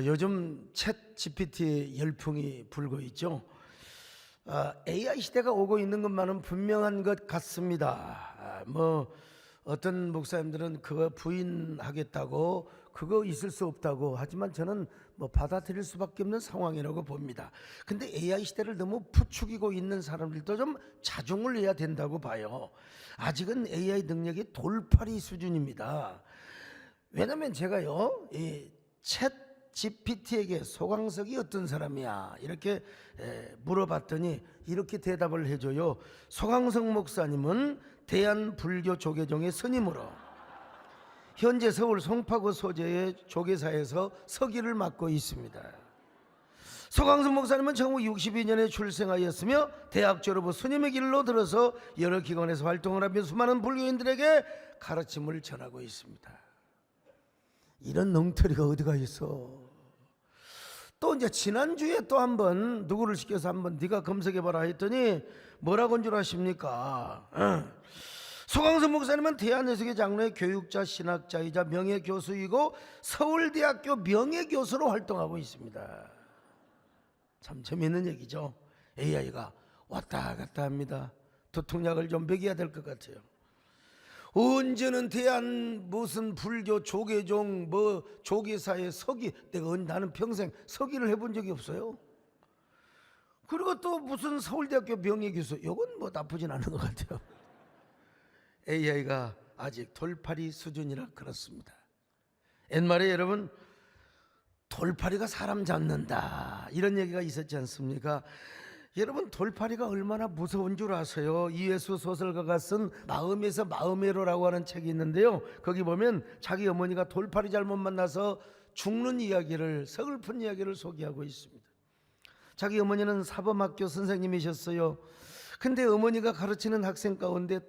요즘 챗 GPT 열풍이 불고 있죠. AI 시대가 오고 있는 것만은 분명한 것 같습니다. 어떤 목사님들은 그거 부인하겠다고, 그거 있을 수 없다고 하지만 저는 받아들일 수밖에 없는 상황이라고 봅니다. 근데 AI 시대를 너무 부추기고 있는 사람들도 좀 자중을 해야 된다고 봐요. 아직은 AI 능력이 돌팔이 수준입니다. 왜냐면 제가요, 챗 GPT에게 소강석이 어떤 사람이야 이렇게 물어봤더니 이렇게 대답을 해줘요. 소강석 목사님은 대한불교 조계종의 스님으로 현재 서울 송파구 소재의 조계사에서 서기를 맡고 있습니다. 소강석 목사님은 1962년에 출생하였으며 대학 졸업 후 스님의 길로 들어서 여러 기관에서 활동을 하며 수많은 불교인들에게 가르침을 전하고 있습니다. 이런 엉터리가 어디가 있어. 또 이제 지난주에 또 한번 누구를 시켜서 한번 네가 검색해봐라 했더니 뭐라고 한 줄 아십니까? 소강석 목사님은 대한예수교 장로의 교육자, 신학자이자 명예교수이고 서울대학교 명예교수로 활동하고 있습니다. 참 재미있는 얘기죠. AI가 왔다 갔다 합니다. 두통약을 좀 먹여야 될 것 같아요. 언제는 대한 무슨 불교 조계종 조계사의 서기, 나는 평생 서기를 해본 적이 없어요. 그리고 또 무슨 서울대학교 명예교수, 이건 나쁘진 않은 것 같아요. AI가 아직 돌팔이 수준이라 그렇습니다. 옛말에 여러분 돌팔이가 사람 잡는다 이런 얘기가 있었지 않습니까? 여러분 돌팔이가 얼마나 무서운 줄 아세요? 이회수 소설가가 쓴 마음에서 마음으로라고 하는 책이 있는데요, 거기 보면 자기 어머니가 돌팔이 잘못 만나서 죽는 이야기를, 서글픈 이야기를 소개하고 있습니다. 자기 어머니는 사범학교 선생님이셨어요. 근데 어머니가 가르치는 학생 가운데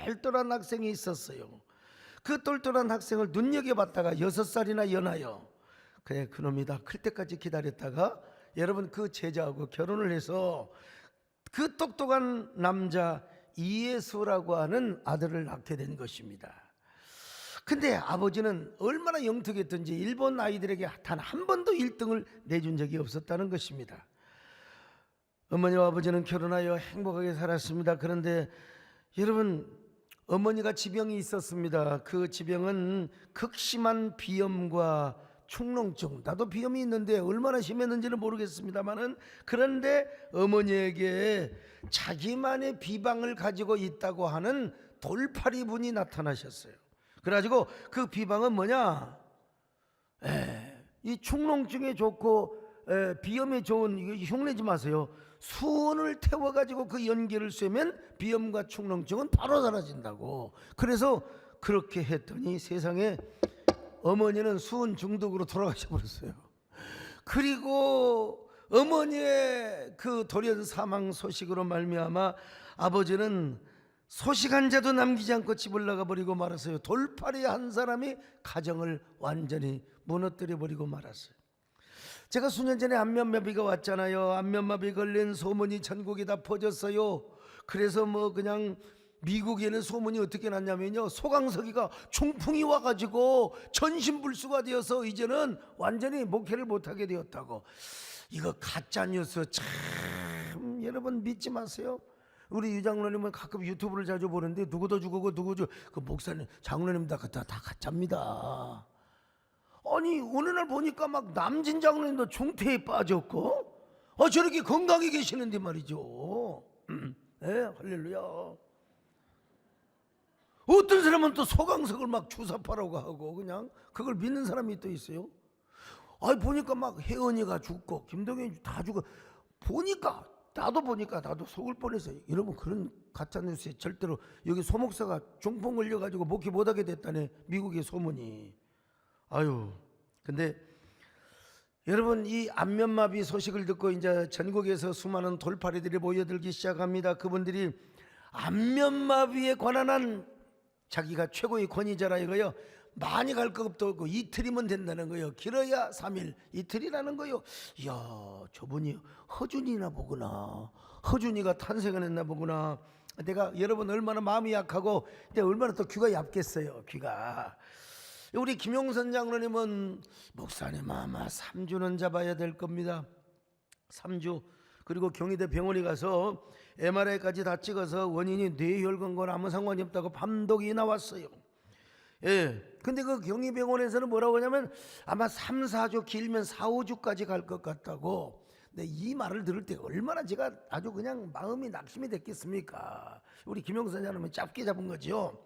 똘똘한 학생이 있었어요. 그 똘똘한 학생을 눈여겨봤다가 6살이나 연하여 그래 그놈이 다 클 때까지 기다렸다가 여러분 그 제자하고 결혼을 해서 그 똑똑한 남자 이예수라고 하는 아들을 낳게 된 것입니다. 근데 아버지는 얼마나 영특했던지 일본 아이들에게 단 한 번도 1등을 내준 적이 없었다는 것입니다. 어머니와 아버지는 결혼하여 행복하게 살았습니다. 그런데 여러분 어머니가 지병이 있었습니다. 그 지병은 극심한 비염과 축농증, 나도 비염이 있는데 얼마나 심했는지는 모르겠습니다만은, 그런데 어머니에게 자기만의 비방을 가지고 있다고 하는 돌팔이 분이 나타나셨어요. 그래가지고 그 비방은 뭐냐, 이 축농증에 좋고 비염에 좋은, 이거 흉내지 마세요. 수온을 태워가지고 그 연기를 쐬면 비염과 축농증은 바로 사라진다고. 그래서 그렇게 했더니 세상에 어머니는 수은 중독으로 돌아가셔 버렸어요. 그리고 어머니의 그 돌연 사망 소식으로 말미암아 아버지는 소식 한 자도 남기지 않고 집을 나가버리고 말았어요. 돌팔이 한 사람이 가정을 완전히 무너뜨려 버리고 말았어요. 제가 수년 전에 안면마비가 왔잖아요. 안면마비 걸린 소문이 전국에 다 퍼졌어요. 그래서 그냥 미국에는 소문이 어떻게 났냐면요, 소강석이가 중풍이 와가지고 전신불수가 되어서 이제는 완전히 목회를 못하게 되었다고. 이거 가짜뉴스 참 여러분 믿지 마세요. 우리 유장로님은 가끔 유튜브를 자주 보는데 누구도 죽고 누구도 그 목사님 장로님 다 가짜입니다. 아니 어느 날 보니까 막 남진 장로님도 중태에 빠졌고 저렇게 건강히 계시는데 말이죠. 할렐루야. 어떤 사람은 또 소강석을 막 주사파라고 하고 그냥 그걸 믿는 사람이 또 있어요. 보니까 막 혜은이가 죽고 김동현이 다 죽어. 나도 속을 뻔했어요. 여러분 그런 가짜뉴스에 절대로, 여기 소목사가 중풍 걸려가지고 목회 못하게 됐다네, 미국의 소문이. 근데 여러분 이 안면마비 소식을 듣고 이제 전국에서 수많은 돌팔이들이 모여들기 시작합니다. 그분들이 안면마비에 관한 한 자기가 최고의 권위자라 이거요. 많이 갈 것도 없고 이틀이면 된다는 거예요. 길어야 3일, 이틀이라는 거예요. 이야, 저분이 허준이나 보구나. 허준이가 탄생을 했나 보구나. 내가 여러분 얼마나 마음이 약하고 근데 얼마나 또 귀가 얇겠어요. 귀가. 우리 김용선 장로님은 목사님 아마 3주는 잡아야 될 겁니다. 3주. 그리고 경희대 병원에 가서 MRI까지 다 찍어서 원인이 뇌혈관과 아무 상관이 없다고 판독이 나왔어요. 예. 근데 그 경희병원에서는 뭐라고 하냐면 아마 3, 4주 길면 4, 5주까지 갈 것 같다고. 근데 이 말을 들을 때 얼마나 제가 아주 그냥 마음이 낙심이 됐겠습니까? 우리 김용선 장로님은 짧게 잡은 거죠.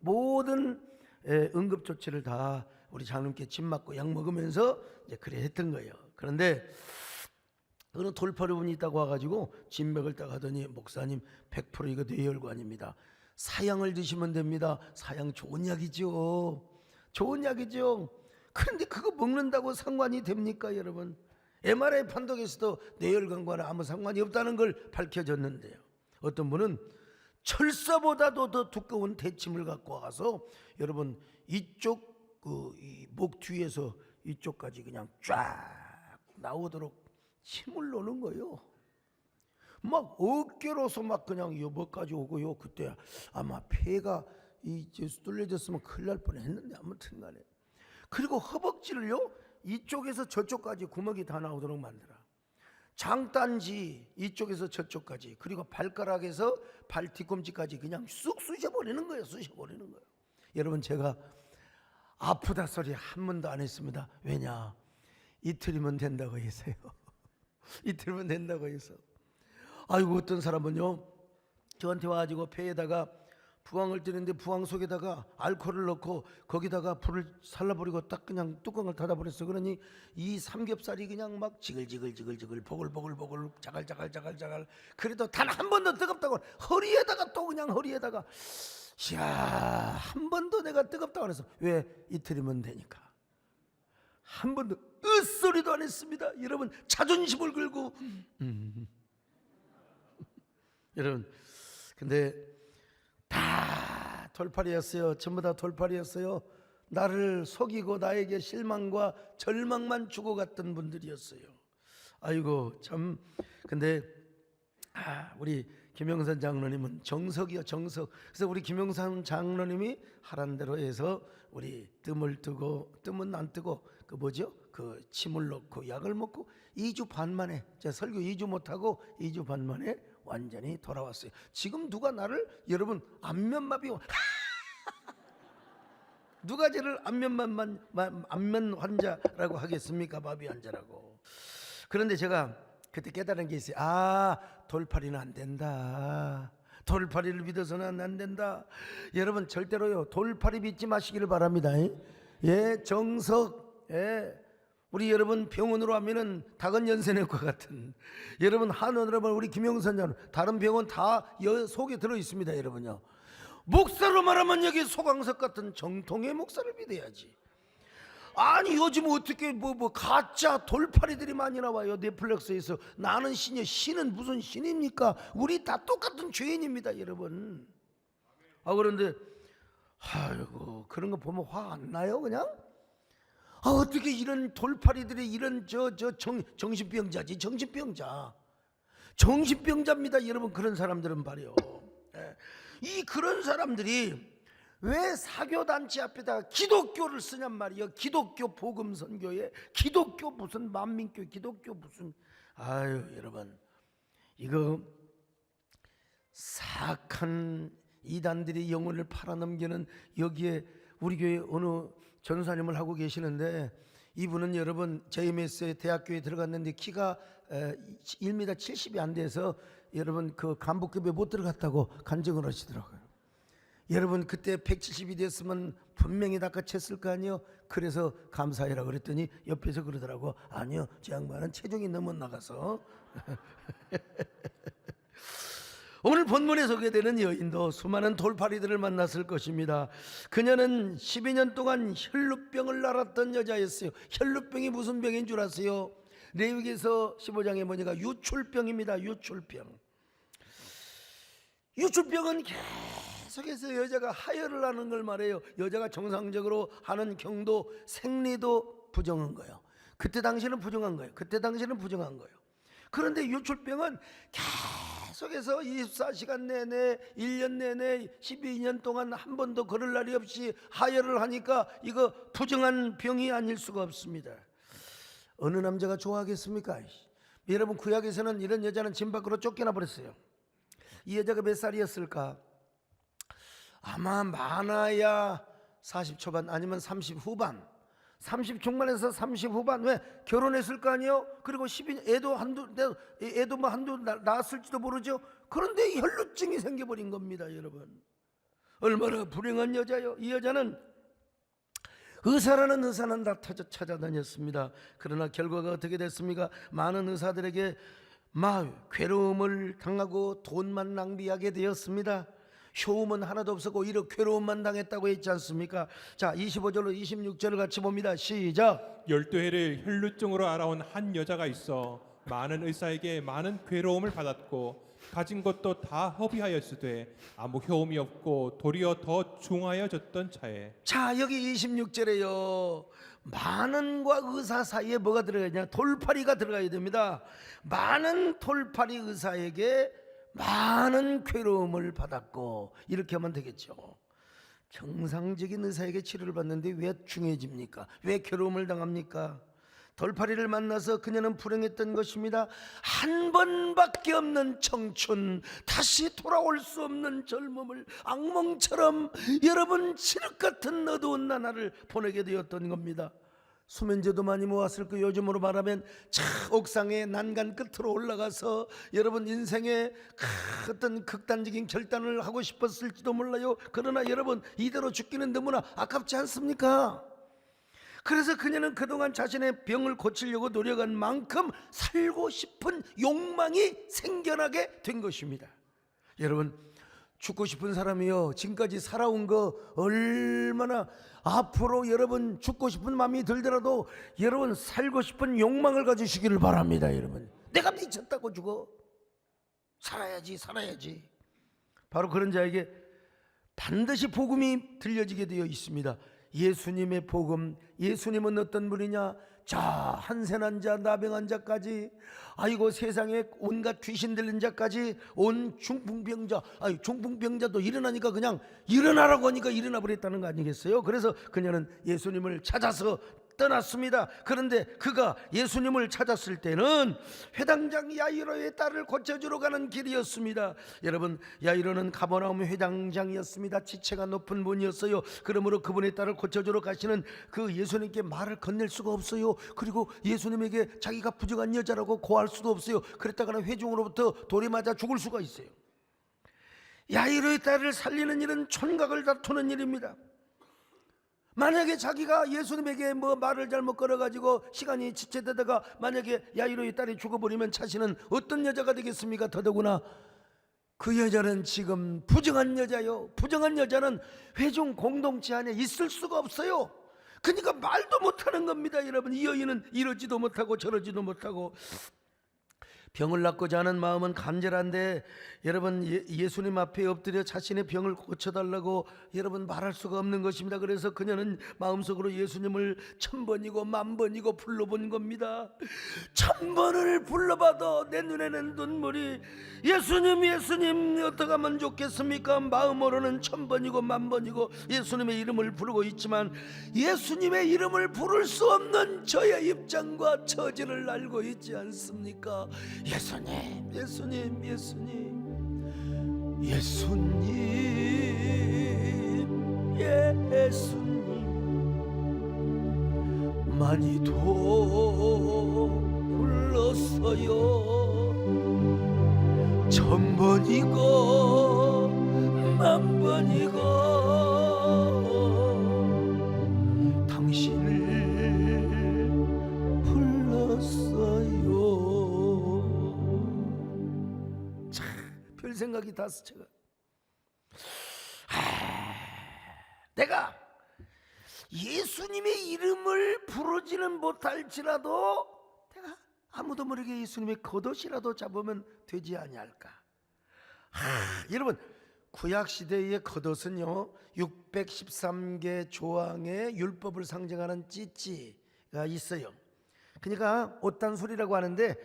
모든 응급조치를 다 우리 장로님께 침 맞고 약 먹으면서 이제 그래 했던 거예요. 그런데 어느 돌파리분이 있다고 와가지고 진맥을 딱 하더니 목사님 100% 이거 뇌혈관입니다. 사양을 드시면 됩니다. 사양 좋은 약이죠. 좋은 약이죠. 그런데 그거 먹는다고 상관이 됩니까 여러분? MRI 판독에서도 뇌혈관과는 아무 상관이 없다는 걸 밝혀졌는데요. 어떤 분은 철사보다도 더 두꺼운 대침을 갖고 와서 여러분 이쪽 이 목 뒤에서 이쪽까지 그냥 쫙 나오도록 침을 놓는 거예요. 막 어깨로서 막 그냥 여기까지 오고요. 그때 아마 폐가 이제 뚫려졌으면 큰일 날 뻔했는데 아무튼 간에. 그리고 허벅지를요 이쪽에서 저쪽까지 구멍이 다 나오도록 만들어. 장단지 이쪽에서 저쪽까지, 그리고 발가락에서 발 뒤꿈치까지 그냥 쑥 쑤셔버리는 거예요. 쑤셔버리는 거예요. 여러분 제가 아프다 소리 한 번도 안 했습니다. 왜냐? 이틀이면 된다고 해서요. 이틀이면 된다고 해서. 아이고 어떤 사람은요 저한테 와가지고 폐에다가 부항을 뜨는데 부항 속에다가 알코올을 넣고 거기다가 불을 살라버리고 딱 그냥 뚜껑을 닫아버렸어. 그러니 이 삼겹살이 그냥 막 지글지글 보글보글 자갈자갈 그래도 단 한 번도 뜨겁다고 허리에다가 또 그냥 허리에다가 이야 한 번도 내가 뜨겁다고 그래서 왜 이틀이면 되니까 한 번도 으소리도 안 했습니다. 여러분 자존심을 걸고 여러분 근데 다 돌팔이였어요. 전부 다 돌팔이였어요. 나를 속이고 나에게 실망과 절망만 주고 갔던 분들이었어요. 아이고 참. 근데 우리 김용선 장로님은 정석이요 정석. 그래서 우리 김용선 장로님이 하란 대로 해서 우리 뜸을 뜨고 뜸은 안 뜨고 그 뭐죠? 그 침을 넣고 약을 먹고 2주 반 만에 제가 설교 2주 못하고 2주 반 만에 완전히 돌아왔어요. 지금 누가 나를 여러분 안면마비 누가 저를 안면 환자라고 하겠습니까? 마비 환자라고. 그런데 제가 그때 깨달은 게 있어요. 돌팔이는 안 된다. 돌팔이를 믿어서는 안 된다. 여러분 절대로요 돌팔이 믿지 마시기를 바랍니다. 예, 정석. 예. 우리 여러분 병원으로 하면은 다근 연세내과 같은, 여러분 한원으로 하면 우리 김용선 장 다른 병원 다 속에 들어 있습니다. 여러분요 목사로 말하면 여기 소강석 같은 정통의 목사를 믿어야지. 아니 요즘 어떻게 뭐 가짜 돌팔이들이 많이 나와요. 넷플릭스에서. 나는 신이요. 신은 무슨 신입니까? 우리 다 똑같은 죄인입니다 여러분. 그런데 아이고 그런 거 보면 화 안 나요 그냥? 어떻게 이런 돌팔이들이 이런 정신병자지. 정신병자입니다 여러분. 그런 사람들은 말이요. 이 그런 사람들이 왜 사교단체 앞에다가 기독교를 쓰냔 말이에요. 기독교 복음선교에 기독교 무슨 만민교 기독교 무슨. 아유 여러분 이거 사악한 이단들이 영혼을 팔아넘기는. 여기에 우리 교회 어느 전사님을 하고 계시는데 이분은 여러분 JMS 대학교에 들어갔는데 키가 1m 70이 안 돼서 여러분 그 간부급에 못 들어갔다고 간증을 하시더라고요. 여러분 그때 170이 됐으면 분명히 낚아챘을 거 아니에요. 그래서 감사해라 그랬더니 옆에서 그러더라고. 아니요 저 양반은 체중이 너무 나가서. 오늘 본문에 소개되는 여인도 수많은 돌팔이들을 만났을 것입니다. 그녀는 12년 동안 혈루병을 앓았던 여자였어요. 혈루병이 무슨 병인 줄 아세요? 레위기서 15장에 보니까 유출병입니다. 유출병은 계속해서 여자가 하혈을 하는 걸 말해요. 여자가 정상적으로 하는 경도 생리도 부정한 거예요. 그때 당시에는 부정한 거예요. 그런데 유출병은 계속해서 24시간 내내 1년 내내 12년 동안 한 번도 걸을 날이 없이 하혈을 하니까 이거 부정한 병이 아닐 수가 없습니다. 어느 남자가 좋아하겠습니까? 여러분, 구약에서는 이런 여자는 집 밖으로 쫓겨나 버렸어요. 이 여자가 몇 살이었을까? 아마 많아야 40 초반 아니면 30 후반, 30 중반에서 30 후반. 왜? 결혼했을 거 아니에요? 그리고 12년 애도 뭐 한두 낳았을지도 모르죠. 그런데 혈루증이 생겨버린 겁니다. 여러분, 얼마나 불행한 여자요. 이 여자는 의사라는 의사는 다 찾아다녔습니다. 그러나 결과가 어떻게 됐습니까? 많은 의사들에게 괴로움을 당하고 돈만 낭비하게 되었습니다. 효험은 하나도 없었고 오히려 괴로움만 당했다고 했지 않습니까? 자, 25절로 26절을 같이 봅니다. 시작. 12해를 혈루증으로 알아온 한 여자가 있어 많은 의사에게 많은 괴로움을 받았고 가진 것도 다 허비하였으되 아무 효험이 없고 도리어 더 중하여졌던 차에. 자, 여기 26절에요. 많은과 의사 사이에 뭐가 들어가야 되냐? 돌팔이가 들어가야 됩니다. 많은 돌팔이 의사에게 많은 괴로움을 받았고, 이렇게 하면 되겠죠. 정상적인 의사에게 치료를 받는데 왜 중해집니까? 왜 괴로움을 당합니까? 돌팔이를 만나서 그녀는 불행했던 것입니다. 한 번밖에 없는 청춘, 다시 돌아올 수 없는 젊음을 악몽처럼 여러분 칠흑 같은 어두운 나날을 보내게 되었던 겁니다. 수면제도 많이 모았을 거, 요즘으로 말하면 옥상의 난간 끝으로 올라가서 여러분 인생의 어떤 극단적인 결단을 하고 싶었을지도 몰라요. 그러나 여러분, 이대로 죽기는 너무나 아깝지 않습니까? 그래서 그녀는 그동안 자신의 병을 고치려고 노력한 만큼 살고 싶은 욕망이 생겨나게 된 것입니다. 여러분, 죽고 싶은 사람이요, 지금까지 살아온 거 얼마나, 앞으로 여러분 죽고 싶은 마음이 들더라도 여러분 살고 싶은 욕망을 가지시기를 바랍니다. 여러분, 내가 미쳤다고 죽어? 살아야지. 바로 그런 자에게 반드시 복음이 들려지게 되어 있습니다. 예수님의 복음. 예수님은 어떤 분이냐? 자, 한센한 자, 나병한 자까지, 아이고 세상에 온갖 귀신 들린 자까지, 온 중풍병자, 중풍병자도 일어나니까 그냥 일어나라고 하니까 일어나 버렸다는 거 아니겠어요? 그래서 그녀는 예수님을 찾아서 떠났습니다. 그런데 그가 예수님을 찾았을 때는 회당장 야이로의 딸을 고쳐주러 가는 길이었습니다. 여러분, 야이로는 가버나움 회당장이었습니다. 지체가 높은 분이었어요. 그러므로 그분의 딸을 고쳐주러 가시는 그 예수님께 말을 건넬 수가 없어요. 그리고 예수님에게 자기가 부정한 여자라고 고할 수도 없어요. 그랬다가는 회중으로부터 돌이 맞아 죽을 수가 있어요. 야이로의 딸을 살리는 일은 촌각을 다투는 일입니다. 만약에 자기가 예수님에게 뭐 말을 잘못 걸어가지고 시간이 지체되다가 만약에 야이로의 딸이 죽어버리면 자신은 어떤 여자가 되겠습니까? 더더구나 그 여자는 지금 부정한 여자요. 부정한 여자는 회중 공동체 안에 있을 수가 없어요. 그러니까 말도 못하는 겁니다. 여러분, 이 여인은 이러지도 못하고 저러지도 못하고. 병을 낫고자 하는 마음은 간절한데 여러분, 예수님 앞에 엎드려 자신의 병을 고쳐달라고 여러분 말할 수가 없는 것입니다. 그래서 그녀는 마음속으로 예수님을 1000번이고 10,000번이고 불러본 겁니다. 1000번을 불러봐도 내 눈에는 눈물이, 예수님 어떻게 하면 좋겠습니까? 마음으로는 1000번이고 10,000번이고 예수님의 이름을 부르고 있지만 예수님의 이름을 부를 수 없는 저의 입장과 처지를 알고 있지 않습니까? 예수님, 많이도 불렀어요. 1000번이고 10,000번이고 당신을 불렀어요. 참, 별 생각이 다 스쳐가. 내가 예수님의 이름을 부르지는 못할지라도 내가 아무도 모르게 예수님의 겉옷이라도 잡으면 되지 아니할까. 여러분, 구약시대의 겉옷은요 613개 조항의 율법을 상징하는 찌찌가 있어요. 그러니까 옷단소리라고 하는데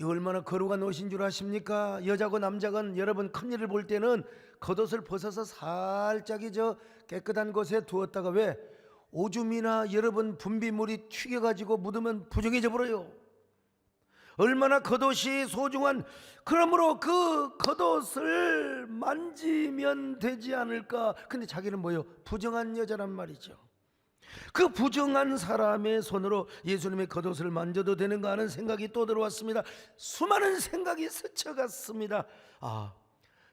이 얼마나 거룩한 옷인 줄 아십니까? 여자고 남자건 여러분 큰일을 볼 때는 겉옷을 벗어서 살짝이 저 깨끗한 곳에 두었다가 왜 오줌이나 여러분 분비물이 튀겨가지고 묻으면 부정해져 버려요. 얼마나 겉옷이 소중한, 그러므로 그 겉옷을 만지면 되지 않을까. 근데 자기는 뭐요? 부정한 여자란 말이죠. 그 부정한 사람의 손으로 예수님의 겉옷을 만져도 되는가 하는 생각이 또 들어왔습니다. 수많은 생각이 스쳐갔습니다. 아,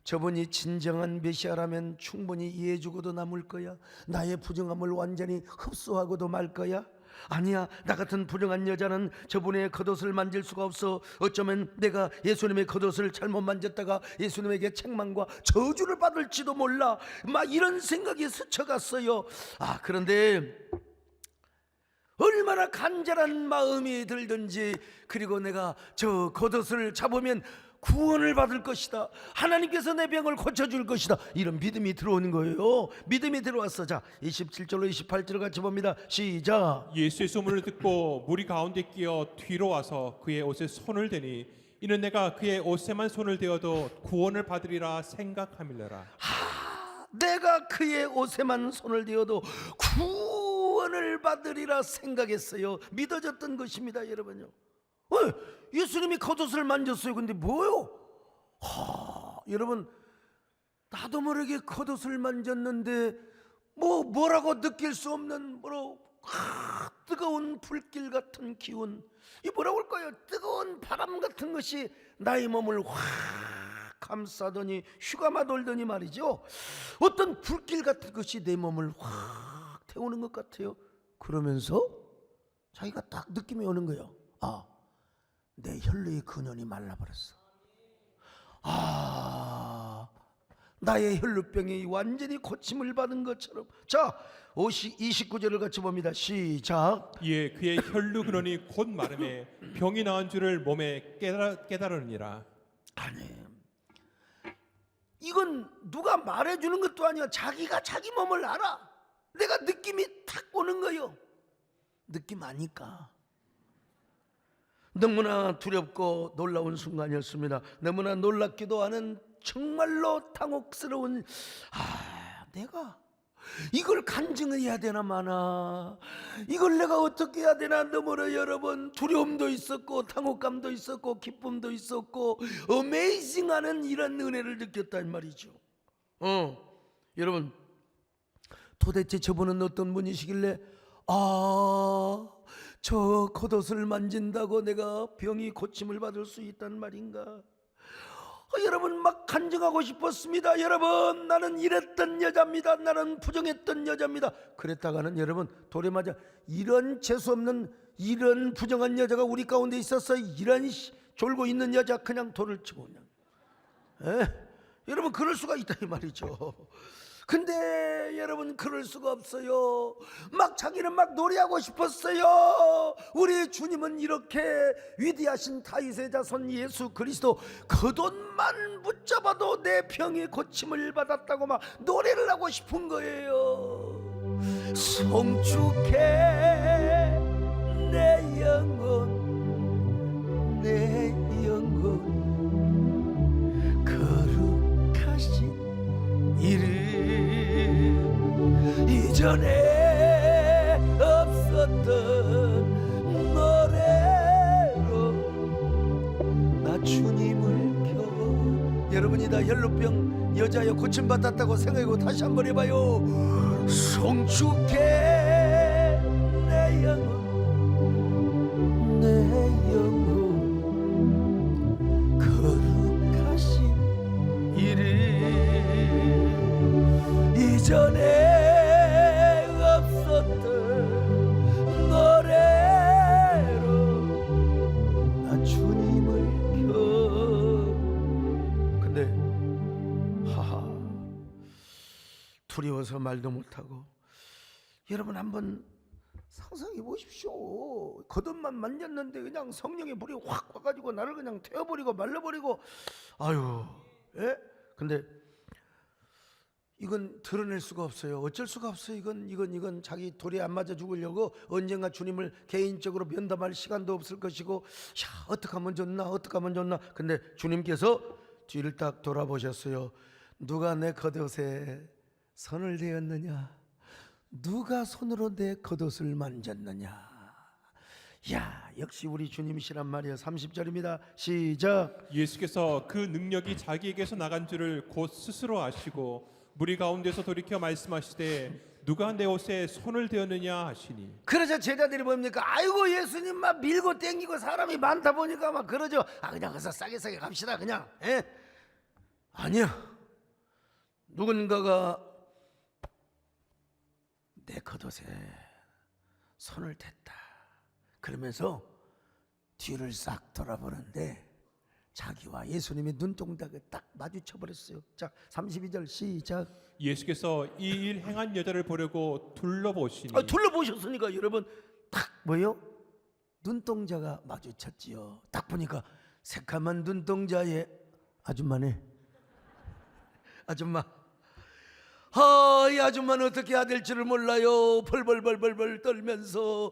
저분이 진정한 메시아라면 충분히 이해해주고도 남을 거야? 나의 부정함을 완전히 흡수하고도 말 거야? 아니야, 나 같은 불행한 여자는 저분의 겉옷을 만질 수가 없어. 어쩌면 내가 예수님의 겉옷을 잘못 만졌다가 예수님에게 책망과 저주를 받을지도 몰라. 막 이런 생각이 스쳐갔어요. 아, 그런데 얼마나 간절한 마음이 들든지, 그리고 내가 저 겉옷을 잡으면 구원을 받을 것이다, 하나님께서 내 병을 고쳐줄 것이다, 이런 믿음이 들어오는 거예요. 믿음이 들어왔어. 자, 27절로 28절을 같이 봅니다. 시작. 예수의 소문을 듣고 무리 가운데 끼어 뒤로 와서 그의 옷에 손을 대니 이는 내가 그의 옷에만 손을 대어도 구원을 받으리라 생각함이라. 내가 그의 옷에만 손을 대어도 구원을 받으리라 생각했어요. 믿어졌던 것입니다, 여러분요. 예수님이 겉옷을 만졌어요. 근데 뭐요? 여러분, 나도 모르게 겉옷을 만졌는데 뭐라고 느낄 수 없는 뜨거운 불길 같은 기운, 이 뭐라고 할까요? 뜨거운 바람 같은 것이 나의 몸을 확 감싸더니 휴가마 돌더니 말이죠. 어떤 불길 같은 것이 내 몸을 확 태우는 것 같아요. 그러면서 자기가 딱 느낌이 오는 거예요. 아, 내 혈류의 근원이 말라버렸어. 아, 나의 혈류병이 완전히 고침을 받은 것처럼. 자, 29절을 같이 봅니다. 시작. 예, 그의 혈류 근원이 곧 마름에 병이 나은 줄을 몸에 깨달으니라. 아니, 이건 누가 말해주는 것도 아니야. 자기가 자기 몸을 알아. 내가 느낌이 탁 오는 거요. 느낌 아니까. 너무나 두렵고 놀라운 순간이었습니다. 너무나 놀랍기도 하는 정말로 당혹스러운, 내가 이걸 간증해야 되나 마나, 이걸 내가 어떻게 해야 되나. 너무나 여러분 두려움도 있었고 당혹감도 있었고 기쁨도 있었고 어메이징하는 이런 은혜를 느꼈단 말이죠. 여러분, 도대체 저분은 어떤 분이시길래 저 겉옷을 만진다고 내가 병이 고침을 받을 수 있단 말인가. 여러분, 막 간증하고 싶었습니다. 여러분, 나는 이랬던 여자입니다. 나는 부정했던 여자입니다. 그랬다가는 여러분 돌에 맞아 이런 재수없는 이런 부정한 여자가 우리 가운데 있었어요. 이런 졸고 있는 여자 그냥 돌을 치고 그냥. 여러분, 그럴 수가 있다 이 말이죠. 근데 여러분, 그럴 수가 없어요. 막 자기는 막 노래하고 싶었어요. 우리 주님은 이렇게 위대하신 다윗의 자손 예수 그리스도, 겉옷만 붙잡아도 내 병이 고침을 받았다고 막 노래를 하고 싶은 거예요. 송축해 내 영혼, 내 영혼, 거룩하신 이름, 이전에 없었던 노래로 나 주님을 켜. 여러분이 다 혈루병 여자여 고침받았다고 생각하고 다시 한번 해봐요. 송축해 내 영혼, 내 영혼, 거룩하신 이름, 이전에 없었던 노래로 나 주님을 켜. 근데 두려워서 말도 못하고. 여러분, 한번 상상해 보십시오. 겉옷만 만졌는데 그냥 성령의 불이 확 와가지고 나를 그냥 태워버리고 말려버리고. 아유, 예? 근데 이건 드러낼 수가 없어요. 어쩔 수가 없어요. 이건 자기 돌에 안 맞아 죽으려고 언젠가 주님을 개인적으로 면담할 시간도 없을 것이고, 야, 어떻게 하면 좋나. 근데 주님께서 뒤를 딱 돌아보셨어요. 누가 내 겉옷에 손을 대었느냐? 누가 손으로 내 겉옷을 만졌느냐? 야, 역시 우리 주님이시란 말이에요. 30절입니다. 시작. 예수께서 그 능력이 자기에게서 나간 줄을 곧 스스로 아시고 무리 가운데서 돌이켜 말씀하시되 누가 내 옷에 손을 대었느냐 하시니. 그러자 제자들이 뭡니까? 아이고, 예수님 막 밀고 땡기고 사람이 많다 보니까 막 그러죠. 그냥 가서 싸게 갑시다 그냥. 예? 아니야. 누군가가 내 겉옷에 손을 댔다. 그러면서 뒤를 싹 돌아보는데 자기와 예수님의 눈동자가 딱 마주쳐 버렸어요. 자, 32절 시작. 예수께서 이 일 행한 여자를 보려고 둘러보시니. 둘러보셨으니까 여러분 딱 뭐요? 눈동자가 마주쳤지요. 딱 보니까 새카만 눈동자에 아줌마네. 아줌마. 이 아줌마는 어떻게 해야 될지를 몰라요. 벌벌 떨면서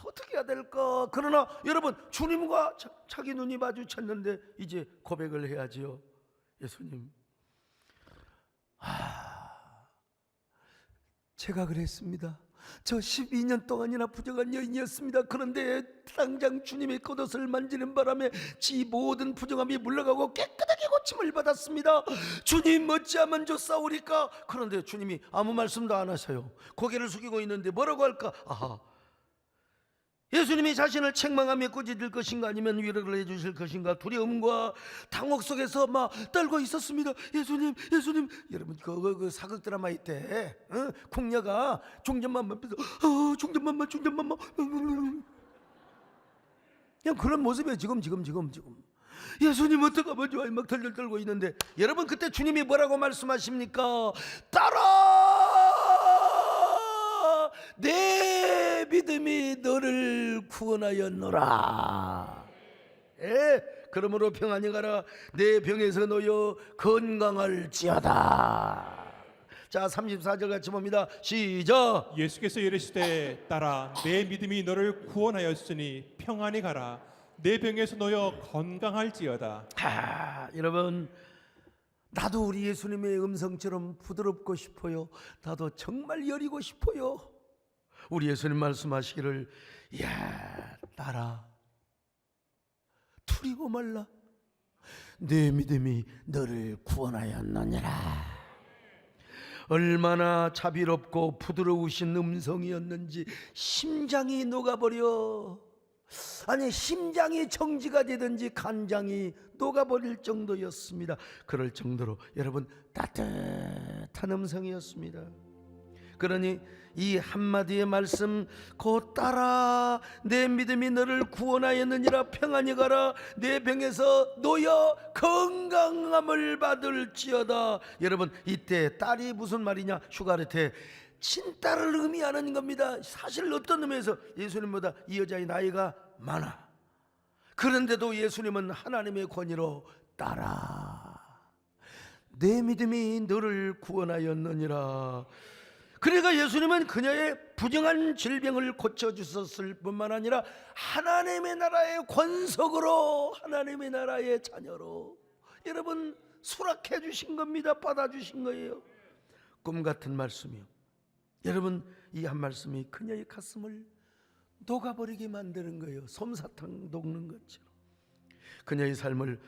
어떻게 해야 될까? 그러나 여러분, 주님과 자기 눈이 마주쳤는데 이제 고백을 해야지요. 예수님, 제가 그랬습니다. 저 12년 동안이나 부정한 여인이었습니다. 그런데 당장 주님의 겉옷을 만지는 바람에 지 모든 부정함이 물러가고 깨끗하게 고침을 받았습니다. 주님 어찌하면 좋사오리까? 그런데 주님이 아무 말씀도 안 하세요. 고개를 숙이고 있는데 뭐라고 할까? 예수님이 자신을 책망하며 꾸짖을 것인가, 아니면 위로를 해주실 것인가, 두려움과 당혹 속에서 막 떨고 있었습니다. 예수님. 여러분 그 사극 드라마 이때 궁녀가 중전만만 빼서 중전만만 그냥 그런 모습이에요. 지금 예수님 어떡하면 좋아요? 막 덜덜 떨고 있는데, 여러분 그때 주님이 뭐라고 말씀하십니까? 내 믿음이 너를 구원하였노라. 그러므로 평안히 가라. 내 병에서 놓여 건강할지어다. 자, 34절 같이 봅니다. 시작. 예수께서 이르시되 딸아 내 믿음이 너를 구원하였으니 평안히 가라. 내 병에서 놓여 건강할지어다. 여러분, 나도 우리 예수님의 음성처럼 부드럽고 싶어요. 나도 정말 여리고 싶어요. 우리 예수님 말씀하시기를, 야, 딸아, 두리고 말라. 내 믿음이 너를 구원하였느니라. 얼마나 자비롭고 부드러우신 음성이었는지 심장이 녹아버려. 아니, 심장이 정지가 되든지 간장이 녹아버릴 정도였습니다. 그럴 정도로 여러분 따뜻한 음성이었습니다. 그러니 이 한마디의 말씀, 곧 따라 내 믿음이 너를 구원하였느니라. 평안히 가라. 내 병에서 놓여 건강함을 받을지어다. 여러분, 이때 딸이 무슨 말이냐? 슈가르테, 친딸을 의미하는 겁니다. 사실 어떤 의미에서 예수님보다 이 여자의 나이가 많아. 그런데도 예수님은 하나님의 권위로 딸아 내 믿음이 너를 구원하였느니라. 그러니까 예수님은 그녀의 부정한 질병을 고쳐주셨을 뿐만 아니라 하나님의 나라의 권속으로, 하나님의 나라의 자녀로 여러분 수락해 주신 겁니다. 받아주신 거예요. 꿈 같은 말씀이요. 여러분, 이 한 말씀이 그녀의 가슴을 녹아버리게 만드는 거예요. 솜사탕 녹는 것처럼. 그녀의 삶을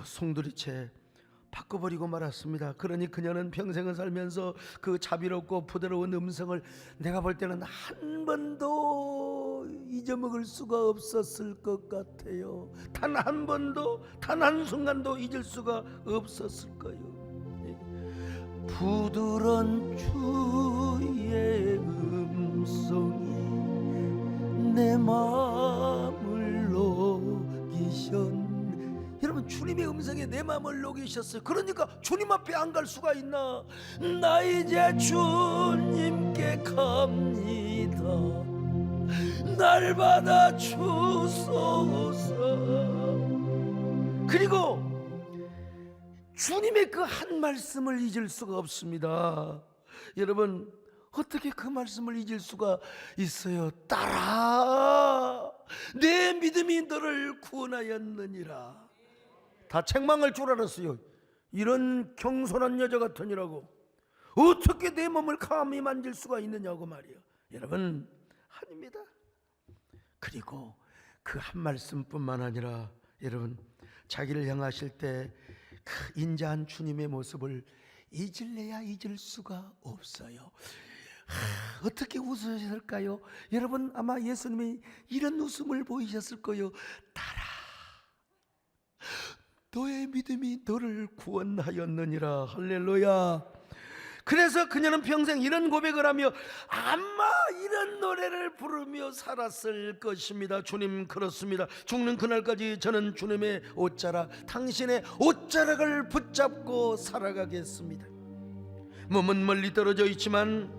송두리째 바꿔버리고 말았습니다. 그러니 그녀는 평생을 살면서 그 자비롭고 부드러운 음성을 내가 볼 때는 한 번도 잊어먹을 수가 없었을 것 같아요. 단 한 번도, 단 한순간도 잊을 수가 없었을 거예요. 부드러운 주의 음성이 내 마음을 녹이셨네. 여러분, 주님의 음성에 내 마음을 녹이셨어요. 그러니까 주님 앞에 안 갈 수가 있나? 나 이제 주님께 갑니다. 날 받아 주소서. 그리고 주님의 그 한 말씀을 잊을 수가 없습니다. 여러분, 어떻게 그 말씀을 잊을 수가 있어요? 딸아, 내 믿음이 너를 구원하였느니라. 다 책망할 줄 알았어요. 이런 경솔한 여자 같으니라고. 어떻게 내 몸을 감히 만질 수가 있느냐고 말이에요. 여러분, 아닙니다. 그리고 그 한 말씀뿐만 아니라 여러분, 자기를 향하실 때 그 인자한 주님의 모습을 잊을래야 잊을 수가 없어요. 어떻게 웃으셨을까요? 여러분, 아마 예수님이 이런 웃음을 보이셨을 거예요. 딸아, 너의 믿음이 너를 구원하였느니라. 할렐루야. 그래서 그녀는 평생 이런 고백을 하며 아마 이런 노래를 부르며 살았을 것입니다. 주님, 그렇습니다. 죽는 그날까지 저는 주님의 옷자락, 당신의 옷자락을 붙잡고 살아가겠습니다. 몸은 멀리 떨어져 있지만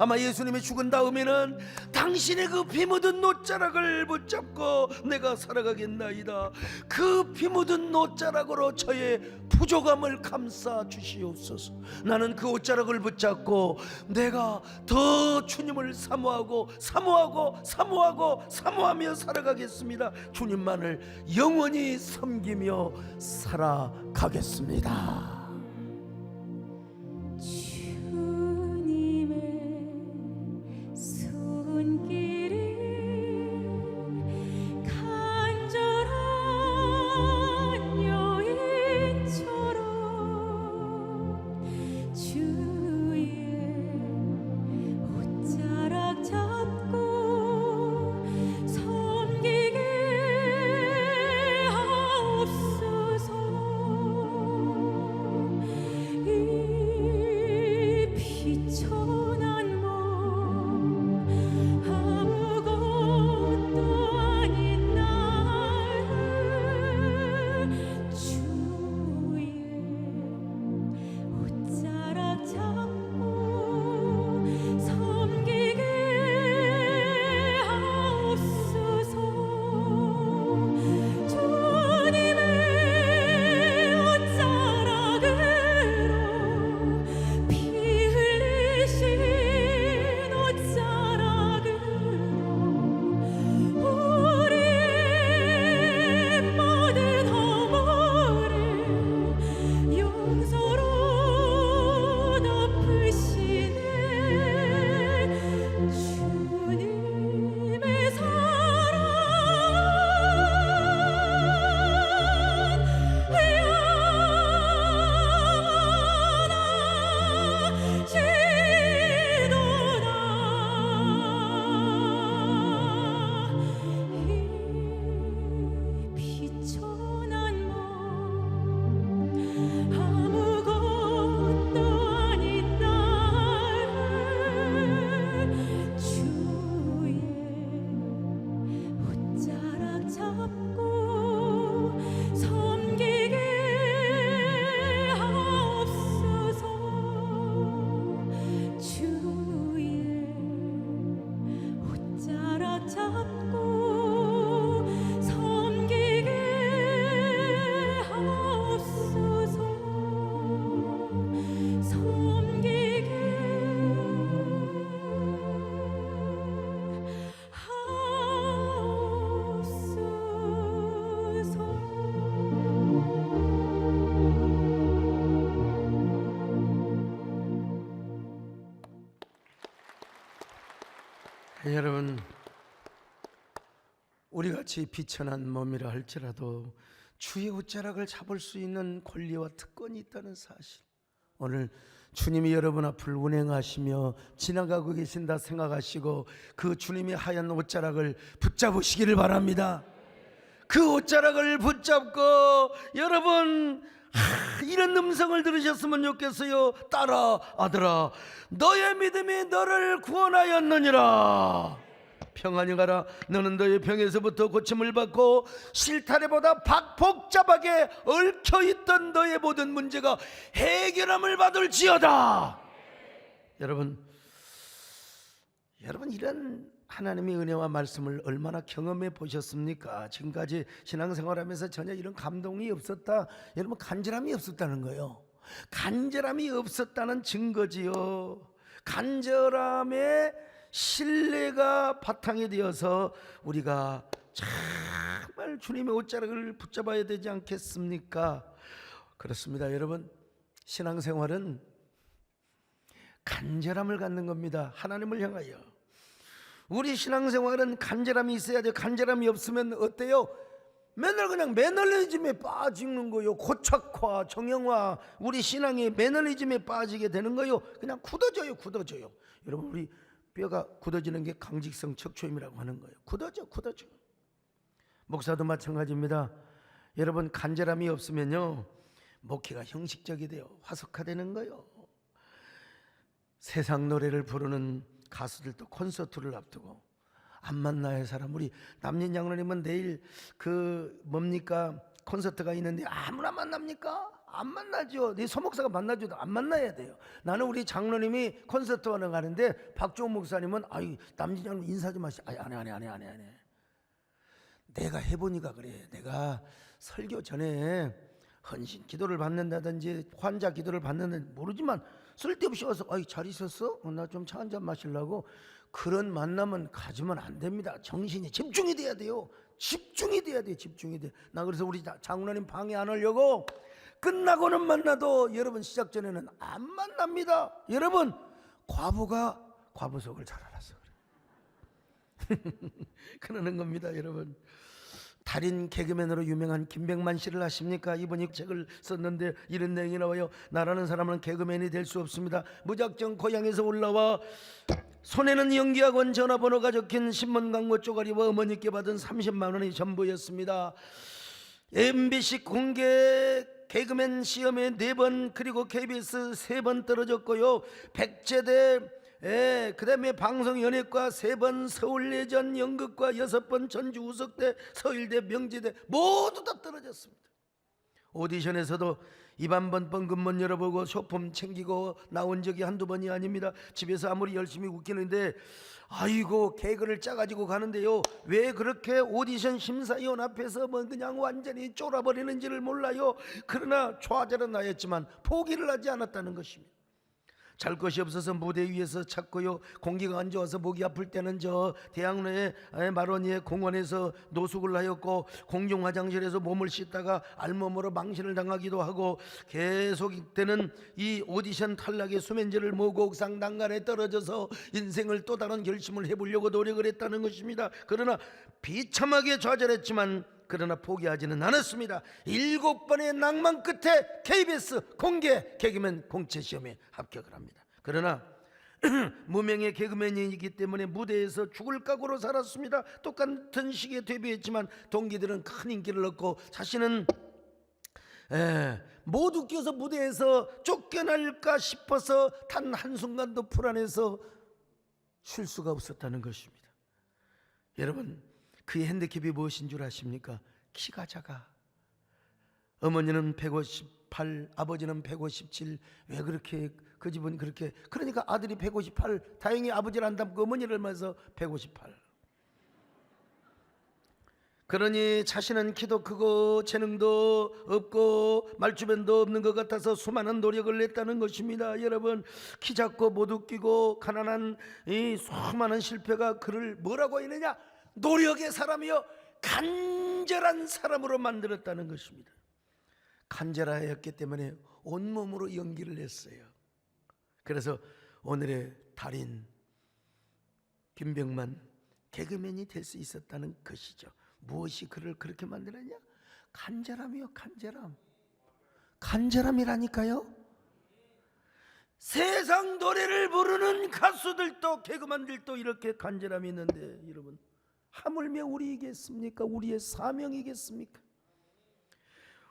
아마 예수님이 죽은 다음에는 당신의 그 피 묻은 옷자락을 붙잡고 내가 살아가겠나이다. 그 피 묻은 옷자락으로 저의 부족함을 감싸 주시옵소서. 나는 그 옷자락을 붙잡고 내가 더 주님을 사모하며 살아가겠습니다. 주님만을 영원히 섬기며 살아가겠습니다. 여러분, 우리같이 비천한 몸이라 할지라도 주의 옷자락을 잡을 수 있는 권리와 특권이 있다는 사실, 오늘 주님이 여러분 앞을 운행하시며 지나가고 계신다 생각하시고 그 주님의 하얀 옷자락을 붙잡으시기를 바랍니다. 그 옷자락을 붙잡고 여러분 이런 음성을 들으셨으면 좋겠어요. 딸아, 아들아, 너의 믿음이 너를 구원하였느니라. 평안히 가라. 너는 너의 병에서부터 고침을 받고 실타래보다 복잡하게 얽혀있던 너의 모든 문제가 해결함을 받을지어다. 여러분, 여러분, 이런 하나님의 은혜와 말씀을 얼마나 경험해 보셨습니까? 지금까지 신앙생활하면서 전혀 이런 감동이 없었다, 여러분, 간절함이 없었다는 거예요. 간절함이 없었다는 증거지요. 간절함의 신뢰가 바탕이 되어서 우리가 정말 주님의 옷자락을 붙잡아야 되지 않겠습니까? 그렇습니다. 여러분, 신앙생활은 간절함을 갖는 겁니다. 하나님을 향하여. 우리 신앙생활은 간절함이 있어야 돼요. 간절함이 없으면 어때요? 맨날 그냥 매너리즘에 빠지는 거요. 고착화, 정형화, 우리 신앙이 매너리즘에 빠지게 되는 거요. 그냥 굳어져요. 여러분, 우리 뼈가 굳어지는 게 강직성 척추염이라고 하는 거예요. 굳어져. 목사도 마찬가지입니다. 여러분, 간절함이 없으면요, 목회가 형식적이 돼요. 화석화되는 거예요. 세상 노래를 부르는 가수들도 콘서트를 앞두고 안 만나야 사람. 우리 남진 장로님은 내일 콘서트가 있는데 아무나 만납니까? 안 만나죠. 네 소목사가 만나줘도 안 만나야 돼요. 나는 우리 장로님이 콘서트 하러 가는데 박종훈 목사님은 남진 장로님 인사 좀 하시. 안 해. 내가 해보니까 그래. 내가 설교 전에 헌신 기도를 받는다든지 환자 기도를 받는다든지 모르지만 쓸데없이 와서 잘 있었어? 나 좀 차 한잔 마시려고. 그런 만남은 가지면 안 됩니다. 정신이 집중이 돼야 돼요. 집중이 돼야 돼. 나 그래서 우리 장로님 방해 안 하려고 끝나고는 만나도 여러분 시작 전에는 안 만납니다. 여러분, 과부가 과부 속을 잘 알아서 그래. 그러는 겁니다. 여러분, 달인 개그맨으로 유명한 김백만 씨를 아십니까? 이분이 책을 썼는데 이런 내용이 나와요. 나라는 사람은 개그맨이 될 수 없습니다. 무작정 고향에서 올라와 손에는 연기학원 전화번호가 적힌 신문 광고 쪼가리와 어머니께 받은 30만 원이 전부였습니다. MBC 공개 개그맨 시험에 4번, 그리고 KBS 3번 떨어졌고요. 백제대, 그 다음에 방송연예과 3번, 서울예전 연극과 6번, 전주 우석대, 서울대, 명지대 모두 다 떨어졌습니다. 오디션에서도 입 한 번 뻥긋문 열어보고 소품 챙기고 나온 적이 한두 번이 아닙니다. 집에서 아무리 열심히 웃기는데 개그를 짜가지고 가는데요, 왜 그렇게 오디션 심사위원 앞에서 그냥 완전히 쫄아버리는지를 몰라요. 그러나 좌절은 나였지만 포기를 하지 않았다는 것입니다. 잘 것이 없어서 무대 위에서 찾고요, 공기가 안 좋아서 목이 아플 때는 저 대학로의 마로니에 공원에서 노숙을 하였고, 공중 화장실에서 몸을 씻다가 알몸으로 망신을 당하기도 하고, 계속 때는 이 오디션 탈락의 수면제를 먹고 옥상 난간에 떨어져서 인생을 또 다른 결심을 해보려고 노력을 했다는 것입니다. 그러나 비참하게 좌절했지만 그러나 포기하지는 않았습니다. 7번의 낭만 끝에 KBS 공개 개그맨 공채 시험에 합격을 합니다. 그러나 무명의 개그맨이기 때문에 무대에서 죽을 각오로 살았습니다. 똑같은 시기에 데뷔했지만 동기들은 큰 인기를 얻고 자신은 못 웃겨서 무대에서 쫓겨날까 싶어서 단 한순간도 불안해서 쉴 수가 없었다는 것입니다. 여러분, 그의 핸디캡이 무엇인 줄 아십니까? 키가 작아. 어머니는 158, 아버지는 157. 왜 그렇게 그 집은 그렇게, 그러니까 아들이 158. 다행히 아버지를 안 닮고 어머니를 닮아서 158. 그러니 자신은 키도 크고 재능도 없고 말주변도 없는 것 같아서 수많은 노력을 했다는 것입니다. 여러분, 키 작고 못 웃기고 가난한 이 수많은 실패가 그를 뭐라고 했느냐? 노력의 사람이요, 간절한 사람으로 만들었다는 것입니다. 간절하였기 때문에 온몸으로 연기를 했어요. 그래서 오늘의 달인 김백만 개그맨이 될 수 있었다는 것이죠. 무엇이 그를 그렇게 만들었냐? 간절함이요, 간절함이라니까요. 세상 노래를 부르는 가수들도 개그맨들도 이렇게 간절함이 있는데, 여러분, 하물며 우리이겠습니까? 우리의 사명이겠습니까?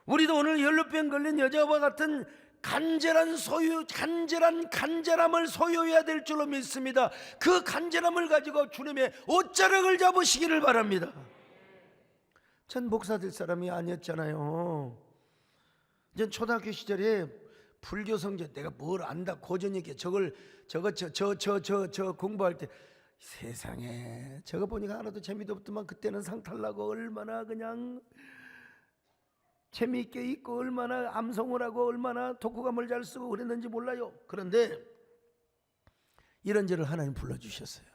우리도 오늘 연루병 걸린 여자와 같은 간절함을 소유해야 될 줄로 믿습니다. 그 간절함을 가지고 주님의 옷자락을 잡으시기를 바랍니다. 전 목사 될 사람이 아니었잖아요. 전 초등학교 시절에 불교 성경 내가 뭘 안다 고전 얘기 저거 공부할 때 세상에 저거 보니까 하나도 재미도 없더만 그때는 상탈나고 얼마나 그냥 재미있게 있고 얼마나 암송을 하고 얼마나 독후감을 잘 쓰고 그랬는지 몰라요. 그런데 이런 죄를 하나님 불러주셨어요.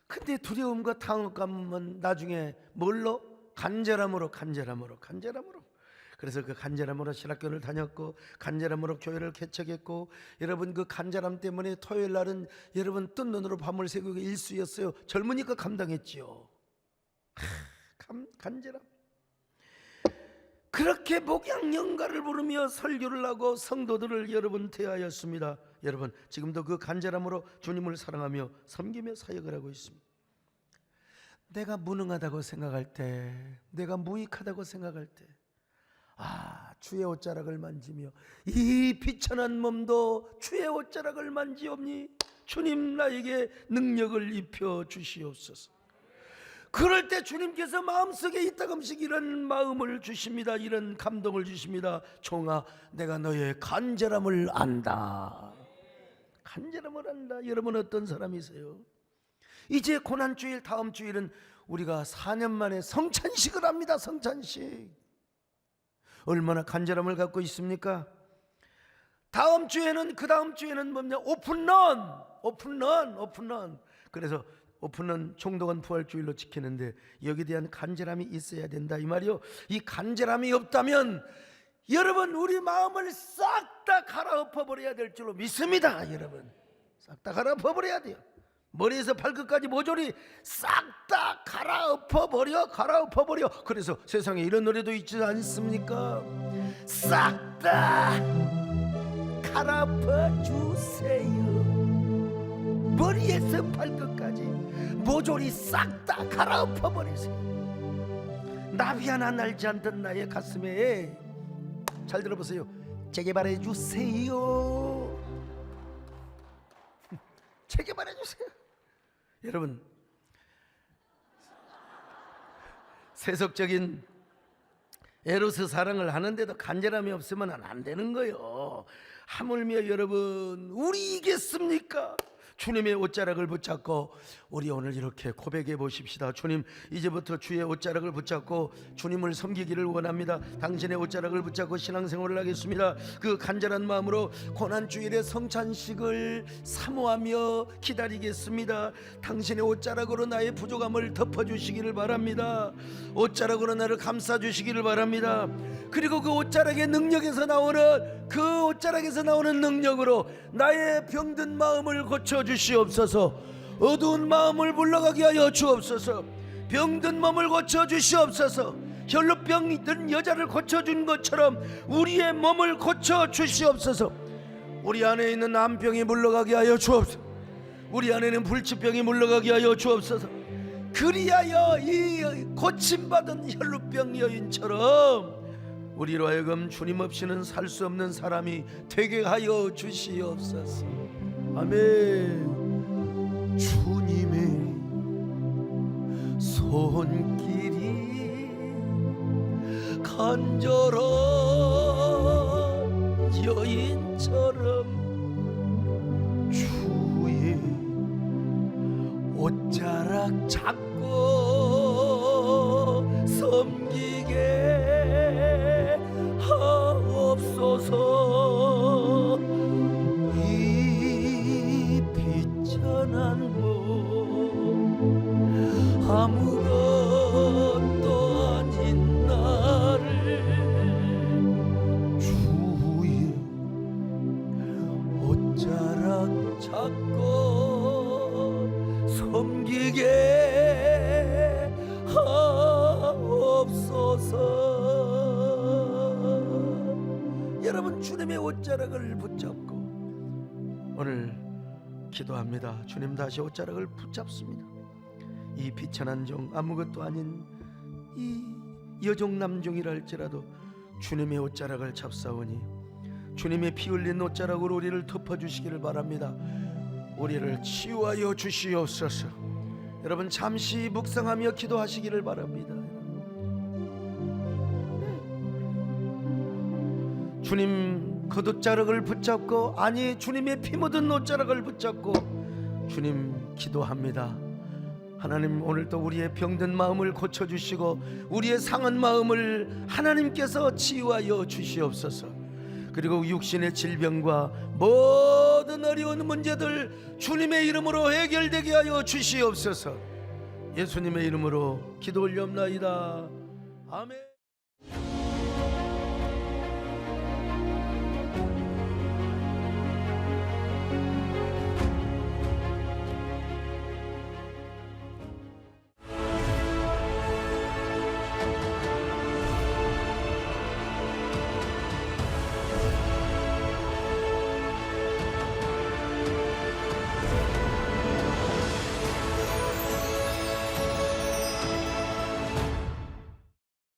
근데 두려움과 당혹감은 나중에 뭘로? 간절함으로. 그래서 그 간절함으로 신학교를 다녔고 간절함으로 교회를 개척했고, 여러분 그 간절함 때문에 토요일 날은 여러분 뜬 눈으로 밤을 새고 일수였어요. 젊으니까 감당했지요. 간절함. 그렇게 목양연가를 부르며 설교를 하고 성도들을 여러분 대하였습니다. 여러분 지금도 그 간절함으로 주님을 사랑하며 섬기며 사역을 하고 있습니다. 내가 무능하다고 생각할 때, 내가 무익하다고 생각할 때, 주의 옷자락을 만지며 이 비천한 몸도 주의 옷자락을 만지옵니 주님 나에게 능력을 입혀 주시옵소서. 그럴 때 주님께서 마음속에 이따금씩 이런 마음을 주십니다. 이런 감동을 주십니다. 종아, 내가 너의 간절함을 안다. 간절함을 안다. 여러분 어떤 사람이세요? 이제 고난주일 다음 주일은 우리가 4년 만에 성찬식을 합니다. 성찬식. 얼마나 간절함을 갖고 있습니까? 다음 주에는, 그 다음 주에는 뭐냐? 오픈런. 그래서 오픈런 총동원 부활주일로 지키는데 여기에 대한 간절함이 있어야 된다 이 말이요. 이 간절함이 없다면 여러분 우리 마음을 싹 다 갈아엎어 버려야 될 줄로 믿습니다. 여러분 싹 다 갈아엎어 버려야 돼요. 머리에서 발끝까지 모조리 싹 다 갈아엎어 버려. 그래서 세상에 이런 노래도 있지 않습니까? 싹 다 갈아엎어 주세요. 머리에서 발끝까지 모조리 싹 다 갈아엎어 버리세요. 나비 하나 날지 않던 나의 가슴에, 잘 들어보세요, 재개발해 주세요. 재개발해 주세요. 여러분 세속적인 에로스 사랑을 하는데도 간절함이 없으면 안 되는 거예요. 하물며 여러분 우리이겠습니까? 주님의 옷자락을 붙잡고 우리 오늘 이렇게 고백해 보십시다. 주님, 이제부터 주의 옷자락을 붙잡고 주님을 섬기기를 원합니다. 당신의 옷자락을 붙잡고 신앙생활을 하겠습니다. 그 간절한 마음으로 고난주일의 성찬식을 사모하며 기다리겠습니다. 당신의 옷자락으로 나의 부족함을 덮어주시기를 바랍니다. 옷자락으로 나를 감싸주시기를 바랍니다. 그리고 그 옷자락의 능력에서 나오는, 그 옷자락에서 나오는 능력으로 나의 병든 마음을 고쳐주시옵소서. 어두운 마음을 물러가게 하여 주옵소서. 병든 몸을 고쳐주시옵소서. 혈루병이 든 여자를 고쳐준 것처럼 우리의 몸을 고쳐주시옵소서. 우리 안에 있는 암병이 물러가게 하여 주옵소서. 우리 안에는 불치병이 물러가게 하여 주옵소서. 그리하여 이 고침받은 혈루병 여인처럼 우리로 하여금 주님 없이는 살 수 없는 사람이 되게 하여 주시옵소서. 아멘. 주님의 손길이 간절한 여인처럼 주의 옷자락 잡고 섬기게 하옵소서. 이 비천한 아무것도 아닌 나를 주의 옷자락 잡고 섬기게 하옵소서. 여러분 주님의 옷자락을 붙잡고 오늘 기도합니다. 주님 다시 옷자락을 붙잡습니다. 이 비천한 종, 아무것도 아닌 이 여종 남종이라 할지라도 주님의 옷자락을 잡사오니 주님의 피 흘린 옷자락으로 우리를 덮어주시기를 바랍니다. 우리를 치유하여 주시옵소서. 여러분 잠시 묵상하며 기도하시기를 바랍니다. 주님 겉옷자락을 붙잡고, 아니 주님의 피 묻은 옷자락을 붙잡고 주님 기도합니다. 하나님, 오늘도 우리의 병든 마음을 고쳐주시고 우리의 상한 마음을 하나님께서 치유하여 주시옵소서. 그리고 육신의 질병과 모든 어려운 문제들 주님의 이름으로 해결되게 하여 주시옵소서. 예수님의 이름으로 기도 올려옵나이다. 아멘.